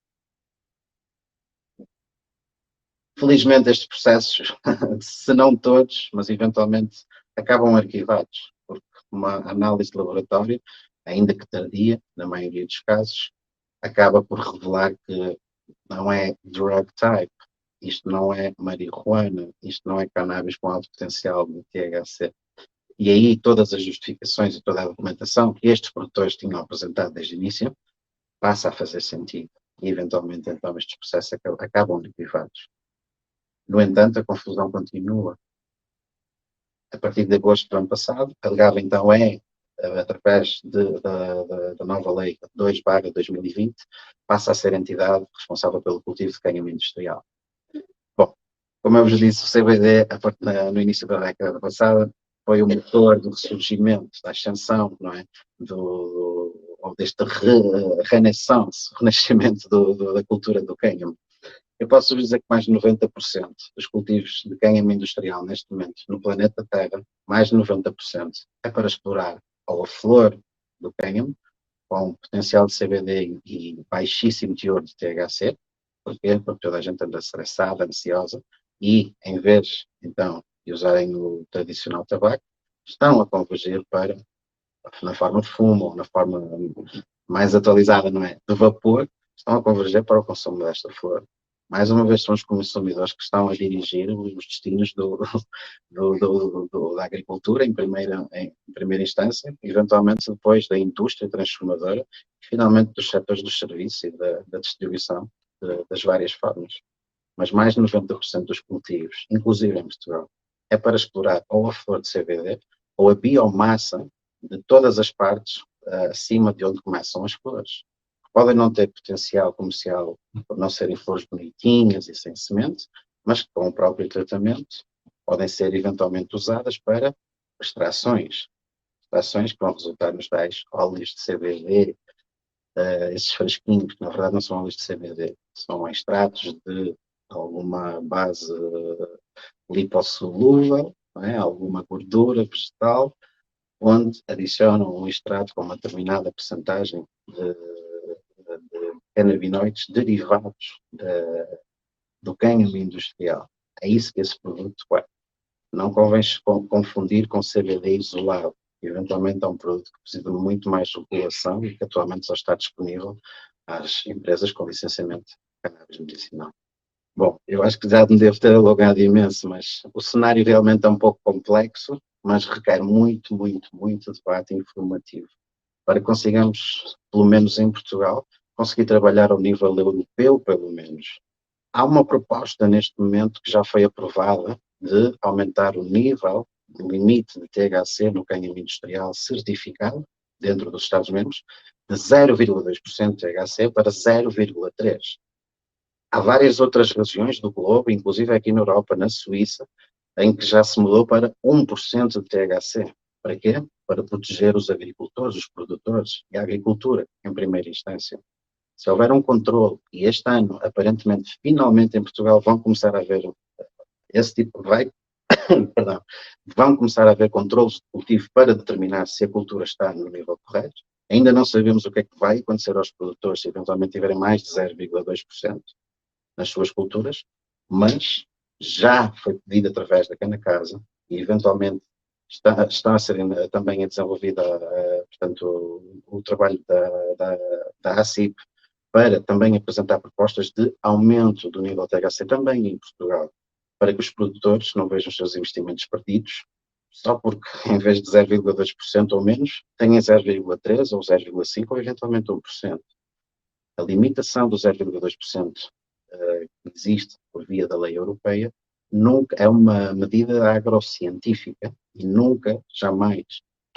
Felizmente estes processos, se não todos, mas eventualmente acabam arquivados, porque uma análise de laboratório, ainda que tardia, na maioria dos casos, acaba por revelar que não é drug type, isto não é marihuana, isto não é cannabis com alto potencial de THC. E aí todas as justificações e toda a documentação que estes produtores tinham apresentado desde o início passa a fazer sentido. E eventualmente então estes processos acabam arquivados. No entanto, a confusão continua. A partir de agosto do ano passado, alegava então através da nova lei 2/2020, passa a ser a entidade responsável pelo cultivo de cânhamo industrial. Bom, como eu vos disse, o CBD, no início da década passada, foi o motor do ressurgimento, da ascensão, não é? Ou deste renascimento da cultura do cânhamo. Eu posso dizer que mais de 90% dos cultivos de cânhamo industrial neste momento no planeta Terra, mais de 90%, é para explorar ou a flor do cânhamo, com potencial de CBD e baixíssimo teor de THC. Porquê? Porque toda a gente anda estressada, ansiosa, e em vez, então, de usarem o tradicional tabaco, estão a convergir para, na forma de fumo, ou na forma mais atualizada, não é? De vapor, estão a converger para o consumo desta flor. Mais uma vez, são os consumidores que estão a dirigir os destinos da agricultura em primeira instância, eventualmente depois da indústria transformadora e finalmente dos setores dos serviços e da distribuição das várias formas. Mas mais de 90% dos cultivos, inclusive em Portugal, é para explorar ou a flor de CBD ou a biomassa de todas as partes acima de onde começam as flores. Podem não ter potencial comercial por não serem flores bonitinhas e sem semente, mas com o próprio tratamento podem ser eventualmente usadas para extrações que vão resultar nos tais óleos de CBD, esses fresquinhos, que na verdade não são óleos de CBD, são extratos de alguma base lipossolúvel, não é? Alguma gordura vegetal, onde adicionam um extrato com uma determinada percentagem de canabinoides derivados do cânhamo industrial. É isso que esse produto é. Não convém confundir com CBD isolado. Eventualmente é um produto que precisa de muito mais regulação e que atualmente só está disponível às empresas com licenciamento de cannabis medicinal. Bom, eu acho que já me devo ter alongado imenso, mas o cenário realmente é um pouco complexo, mas requer muito, muito, muito debate informativo para que consigamos, pelo menos em Portugal, conseguir trabalhar ao nível europeu, pelo menos. Há uma proposta neste momento que já foi aprovada de aumentar o nível, o limite de THC no cânhamo industrial certificado, dentro dos Estados-membros, de 0,2% de THC para 0,3%. Há várias outras regiões do globo, inclusive aqui na Europa, na Suíça, em que já se mudou para 1% de THC. Para quê? Para proteger os agricultores, os produtores e a agricultura, em primeira instância. Se houver um controle, e este ano, aparentemente, finalmente em Portugal, vão começar a haver esse tipo de perdão, vão começar a haver controles de cultivo para determinar se a cultura está no nível correto. Ainda não sabemos o que é que vai acontecer aos produtores se eventualmente tiverem mais de 0,2% nas suas culturas, mas já foi pedido através da Canacasa e eventualmente está a ser também desenvolvida, portanto, o trabalho da ACIP para também apresentar propostas de aumento do nível THC também em Portugal, para que os produtores não vejam os seus investimentos perdidos, só porque em vez de 0,2% ou menos, tenham 0,3% ou 0,5% ou eventualmente 1%. A limitação do 0,2% que existe por via da lei europeia nunca é uma medida agrocientífica e nunca, jamais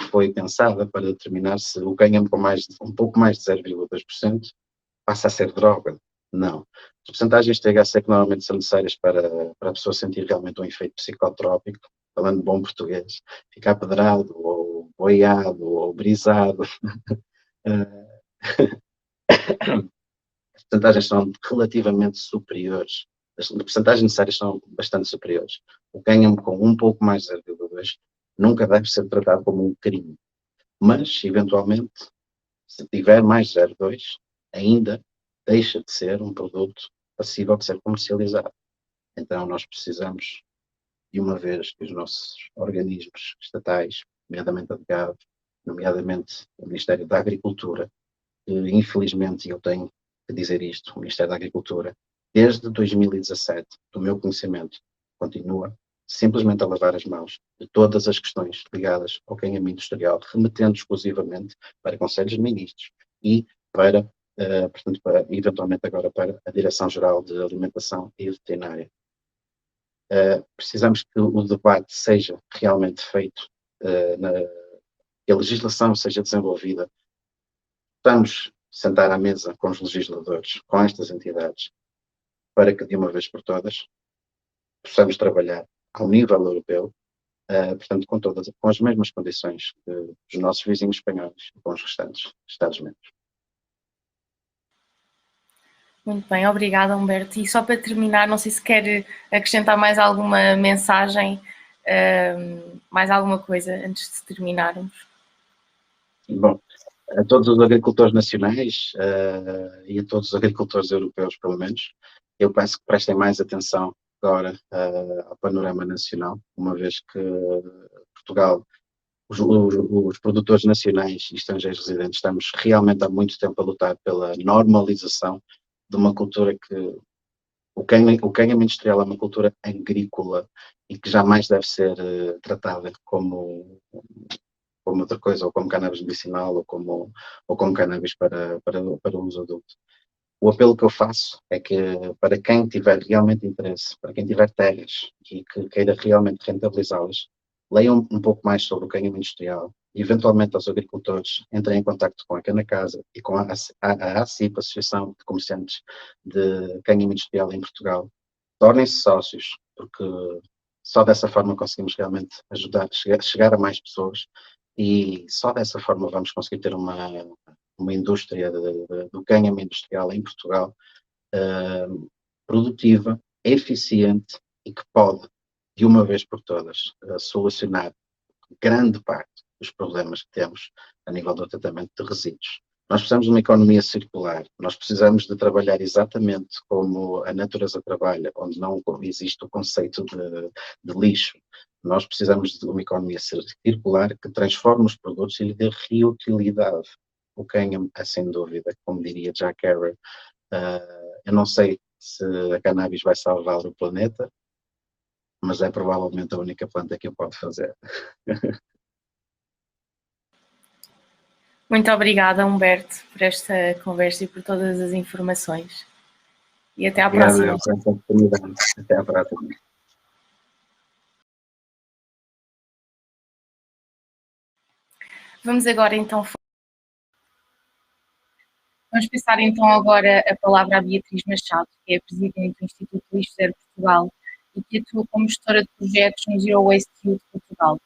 foi pensada para determinar se o cânhamo com um pouco mais de 0,2% passa a ser droga. Não. As percentagens de THC que normalmente são necessárias para a pessoa sentir realmente um efeito psicotrópico, falando de bom português, ficar pedrado, ou boiado, ou brisado. As percentagens são relativamente superiores. As percentagens necessárias são bastante superiores. O cânhamo com um pouco mais de 0,2 nunca deve ser tratado como um crime. Mas, eventualmente, se tiver mais de 0,2, ainda deixa de ser um produto passível de ser comercializado. Então nós precisamos, de uma vez que os nossos organismos estatais, nomeadamente a DGAV, nomeadamente o Ministério da Agricultura, que infelizmente eu tenho que dizer isto, o Ministério da Agricultura, desde 2017, do meu conhecimento, continua simplesmente a lavar as mãos de todas as questões ligadas ao cânhamo industrial, remetendo exclusivamente para conselhos de ministros e para portanto, eventualmente agora para a Direção-Geral de Alimentação e Veterinária. Precisamos que o debate seja realmente feito, que a legislação seja desenvolvida. Vamos sentar à mesa com os legisladores, com estas entidades, para que de uma vez por todas possamos trabalhar ao nível europeu, portanto, com as mesmas condições que os nossos vizinhos espanhóis e com os restantes Estados-membros. Muito bem, obrigada, Humberto. E só para terminar, não sei se quer acrescentar mais alguma mensagem, mais alguma coisa antes de terminarmos. Bom, a todos os agricultores nacionais e a todos os agricultores europeus, pelo menos, eu peço que prestem mais atenção agora ao panorama nacional, uma vez que Portugal, os produtores nacionais e estrangeiros residentes, estamos realmente há muito tempo a lutar pela normalização de uma cultura que o cânhamo industrial é uma cultura agrícola e que jamais deve ser tratada como outra coisa, ou como cannabis medicinal, ou como cannabis para uso adulto. O apelo que eu faço é que, para quem tiver realmente interesse, para quem tiver terras e que queira realmente rentabilizá-las, leiam um pouco mais sobre o cânhamo industrial e, eventualmente, aos agricultores, entrem em contacto com a Canacasa e com a ACIP, Associação de Comerciantes de Cânhamo Industrial em Portugal. Tornem-se sócios, porque só dessa forma conseguimos realmente ajudar, chegar a mais pessoas, e só dessa forma vamos conseguir ter uma indústria do cânhamo industrial em Portugal produtiva, eficiente e que pode, de uma vez por todas, solucionar grande parte dos problemas que temos a nível do tratamento de resíduos. Nós precisamos de uma economia circular, nós precisamos de trabalhar exatamente como a natureza trabalha, onde não existe o conceito de lixo. Nós precisamos de uma economia circular que transforme os produtos e lhe dê reutilidade. O cânhamo é, sem dúvida, como diria Jack Herer, eu não sei se a cannabis vai salvar o planeta, mas é provavelmente a única planta que o pode fazer. Muito obrigada, Humberto, por esta conversa e por todas as informações. E até à próxima. Até à próxima. Vamos passar então agora a palavra à Beatriz Machado, que é a Presidente do Instituto Lixo Zero Portugal e que atua como gestora de projetos no Zero Waste Youth Portugal.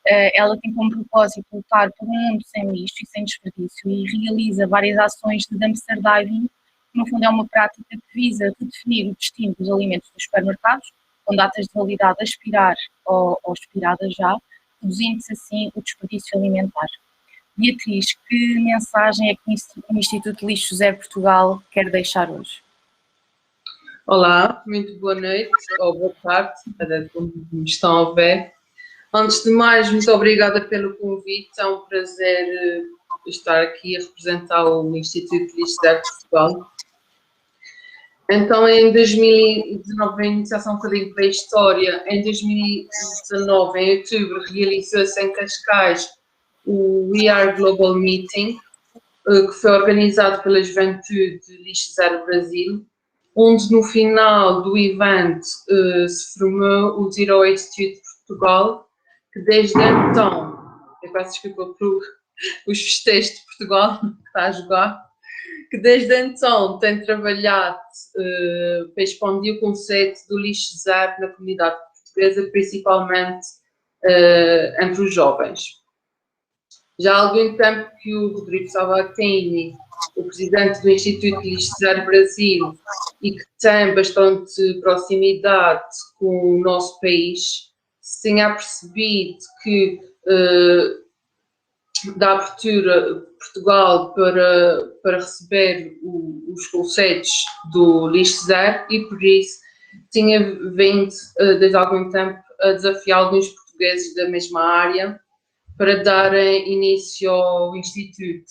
Ela tem como propósito lutar por um mundo sem lixo e sem desperdício e realiza várias ações de dumpster diving, que no fundo é uma prática que visa redefinir o destino dos alimentos dos supermercados, com datas de validade a expirar ou expiradas já, reduzindo-se assim o desperdício alimentar. Beatriz, que mensagem é que o Instituto Lixo Zero Portugal quer deixar hoje? Olá, muito boa noite ou boa tarde, para como me estão a ver. Antes de mais, muito obrigada pelo convite, é um prazer estar aqui a representar o Instituto Lixo Zero Portugal. Então, em 2019, a iniciação um bocadinho para a história, em 2019, em outubro, realizou-se em Cascais o We Are Global Meeting, que foi organizado pela Juventude Lixo Zero Brasil, onde no final do evento se formou o Zero Waste Youth Portugal, que desde então, eu peço desculpa por os festejos de Portugal, que está a jogar, que desde então tem trabalhado para expandir o conceito do lixo zero na comunidade portuguesa, principalmente entre os jovens. Já há algum tempo que o Rodrigo Sabatini, o presidente do Instituto Lixo Zero Brasil, e que tem bastante proximidade com o nosso país, se tenha percebido que da abertura de Portugal para receber os conceitos do lixo zero, e por isso tinha vindo desde algum tempo a desafiar alguns portugueses da mesma área para darem início ao Instituto.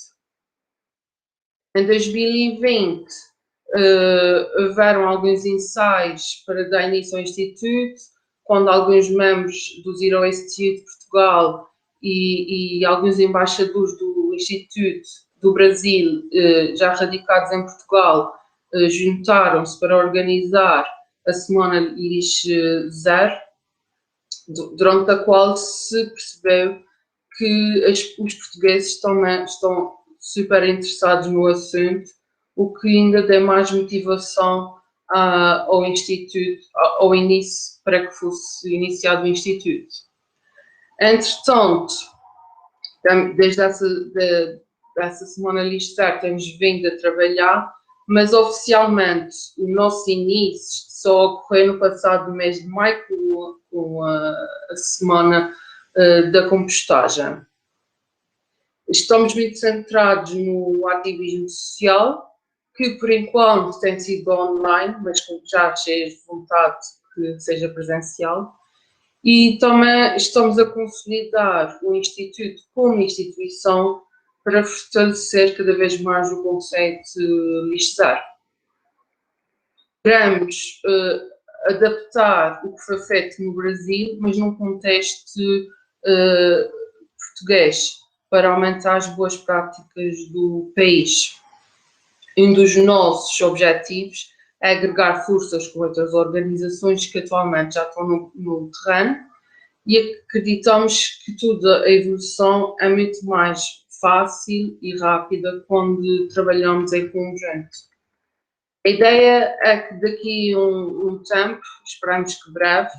Em 2020 houveram alguns ensaios para dar início ao Instituto, quando alguns membros do Zero Waste Youth Portugal e alguns embaixadores do Instituto do Brasil, já radicados em Portugal, juntaram-se para organizar a Semana Lixo Zero, durante a qual se percebeu que os portugueses estão super interessados no assunto, o que ainda dá mais motivação ao Instituto, ao início, para que fosse iniciado o Instituto. Entretanto, desde essa Semana Lixo Zero temos vindo a trabalhar, mas oficialmente o nosso início só ocorreu no passado mês de maio com a Semana da Compostagem. Estamos muito centrados no ativismo social, que por enquanto tem sido online, mas com já cheias de vontade que seja presencial. E também estamos a consolidar o Instituto como instituição para fortalecer cada vez mais o conceito Lixo Zero. Queremos adaptar o que foi feito no Brasil, mas num contexto português, para aumentar as boas práticas do país. Um dos nossos objetivos é agregar forças com outras organizações que atualmente já estão no terreno e acreditamos que toda a evolução é muito mais fácil e rápida quando trabalhamos em conjunto. A ideia é que daqui a um tempo, esperamos que breve,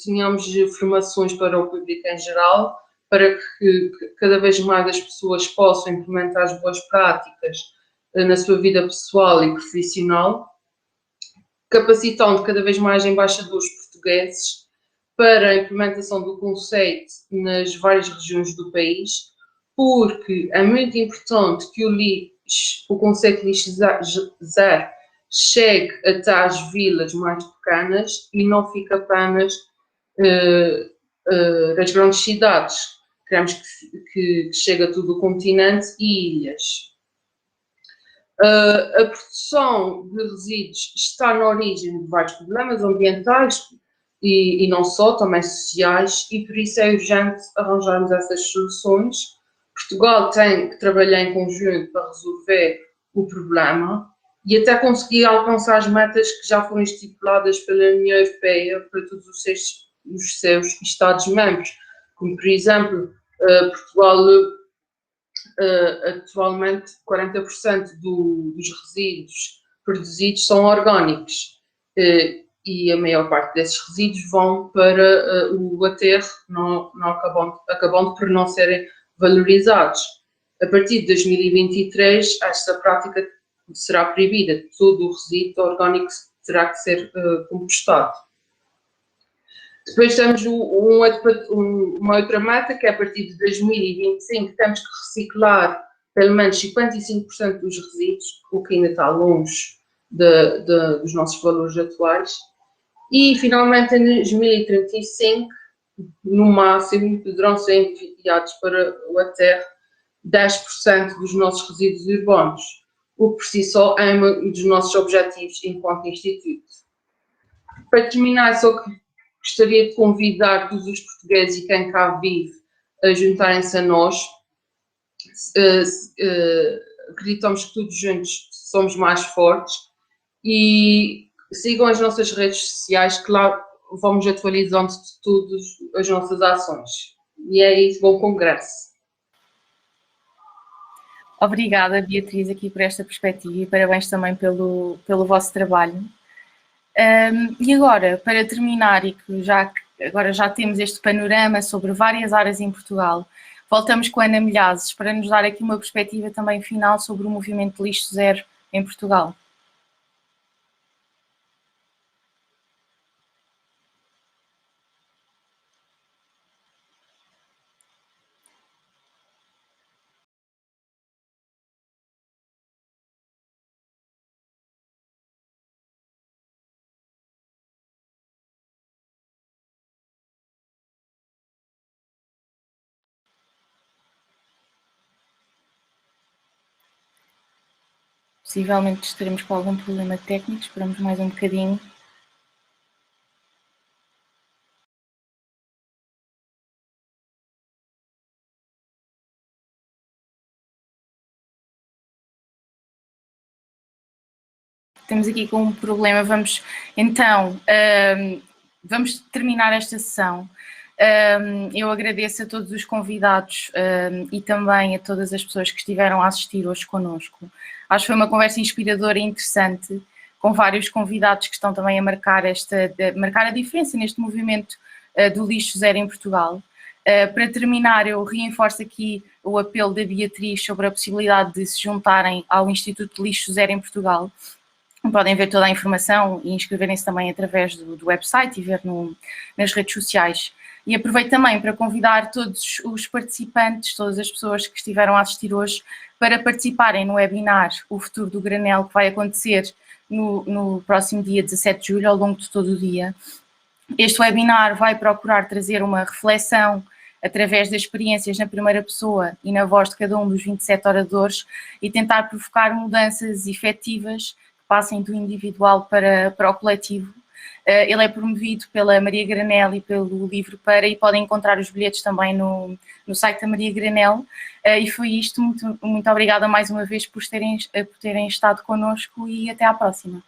tenhamos formações para o público em geral, para que cada vez mais as pessoas possam implementar as boas práticas na sua vida pessoal e profissional, capacitando cada vez mais embaixadores portugueses para a implementação do conceito nas várias regiões do país, porque é muito importante que o conceito Lixo Zero chegue até às vilas mais pequenas e não fique apenas das grandes cidades. Queremos que chegue a todo o continente e ilhas. A produção de resíduos está na origem de vários problemas ambientais e não só, também sociais, e por isso é urgente arranjarmos essas soluções. Portugal tem que trabalhar em conjunto para resolver o problema e até conseguir alcançar as metas que já foram estipuladas pela União Europeia para todos os seus Estados-membros, como por exemplo, Portugal atualmente 40% dos resíduos produzidos são orgânicos e a maior parte desses resíduos vão para o aterro, não acabando por não serem valorizados. A partir de 2023, esta prática será proibida. Todo o resíduo orgânico terá que ser compostado. Depois temos uma outra meta, que é a partir de 2025 temos que reciclar pelo menos 55% dos resíduos, o que ainda está longe dos nossos valores atuais. E, finalmente, em 2035, no máximo, poderão ser enviados para o aterro 10% dos nossos resíduos urbanos, o que por si só é um dos nossos objetivos enquanto Instituto. Para terminar, só que gostaria de convidar todos os portugueses e quem cá vive a juntarem-se a nós. Acreditamos que todos juntos somos mais fortes e sigam as nossas redes sociais, que lá vamos atualizando de todas as nossas ações. E é isso, bom congresso. Obrigada, Beatriz, aqui por esta perspectiva e parabéns também pelo vosso trabalho. E agora, para terminar, e que agora já temos este panorama sobre várias áreas em Portugal, voltamos com a Ana Milhazes para nos dar aqui uma perspectiva também final sobre o movimento Lixo Zero em Portugal. Possivelmente estaremos com algum problema técnico, esperamos mais um bocadinho. Temos aqui com um problema, vamos então, vamos terminar esta sessão. Eu agradeço a todos os convidados e também a todas as pessoas que estiveram a assistir hoje connosco. Acho que foi uma conversa inspiradora e interessante, com vários convidados que estão também a marcar a diferença neste movimento do lixo zero em Portugal. Para terminar, eu reforço aqui o apelo da Beatriz sobre a possibilidade de se juntarem ao Instituto de Lixo Zero em Portugal. Podem ver toda a informação e inscreverem-se também através do website e ver nas redes sociais. E aproveito também para convidar todos os participantes, todas as pessoas que estiveram a assistir hoje, para participarem no webinar O Futuro do Granel, que vai acontecer no próximo dia 17 de julho, ao longo de todo o dia. Este webinar vai procurar trazer uma reflexão através das experiências na primeira pessoa e na voz de cada um dos 27 oradores e tentar provocar mudanças efetivas que passem do individual para o coletivo. Ele é promovido pela Maria Granel e pelo Livro Para, e podem encontrar os bilhetes também no site da Maria Granel. E foi isto, muito obrigada mais uma vez por terem estado connosco e até à próxima.